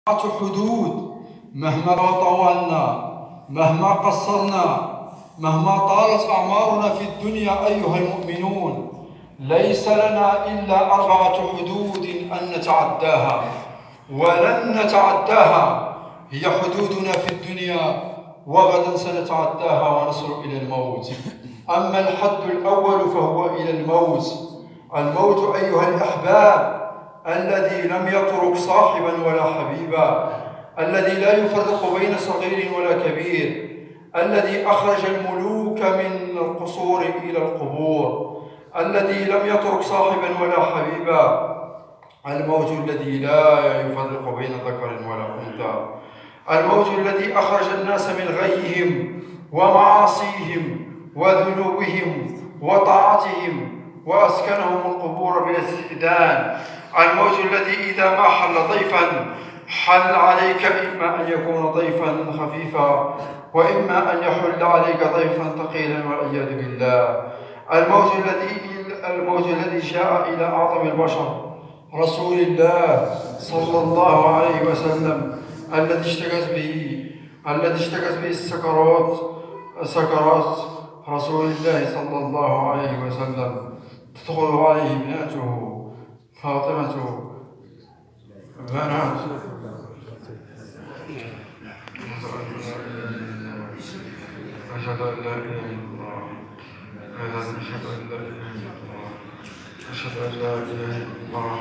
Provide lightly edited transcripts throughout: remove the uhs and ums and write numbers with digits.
حدود، مهما طولنا، مهما قصرنا، مهما طالت أعمارنا في الدنيا أيها المؤمنون، ليس لنا إلا 4 حدود أن نتعداها ولن نتعداها. هي حدودنا في الدنيا، وغدا سنتعداها ونصل إلى الموت. أما الحد الأول فهو إلى الموت. الموت أيها الأحباب الذي لم يترك صاحبا ولا حبيبا، الذي لا يفرق بين صغير ولا كبير، الذي أخرج الملوك من القصور إلى القبور، الذي لم يترك صاحبا ولا حبيبا، الموت الذي لا يفرق بين ذكر ولا أنثى، الموت الذي أخرج الناس من غيهم ومعاصيهم وذنوبهم وطاعتهم وأسكنهم القبور بلا استئذان، الموت الذي إذا ما حل ضيفا حل عليك إما أن يكون ضيفا خفيفا وإما أن يحل عليك ضيفا ثقيلا والعياذ بالله. الموت الذي جاء إلى أعظم البشر رسول الله صلى الله عليه وسلم، الذي اشتكت به سكرات رسول الله صلى الله عليه وسلم، تدخل عليه ابنته فاطمة بنات أشهد أن لا إله إلا الله، أشهد أن لا إله إلا الله، أشهد أن لا إله إلا الله،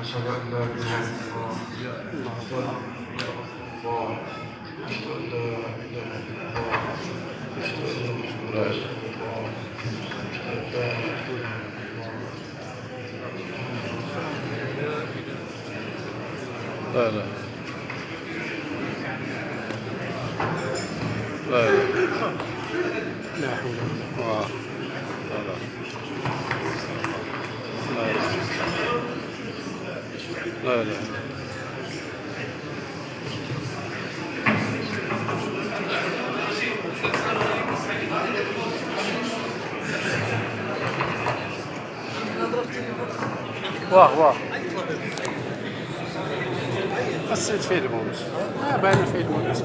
أشهد أن لا إله إلا الله، أشهد أن لا إله إلا الله، أشهد أن لا إله إلا الله، أشهد أن محمدا رسول الله، أشهد أن لا إله إلا الله. لا لا لا لا حول ولا قوة. لا لا واه قصيت فيه الموت، باين فيه الموت.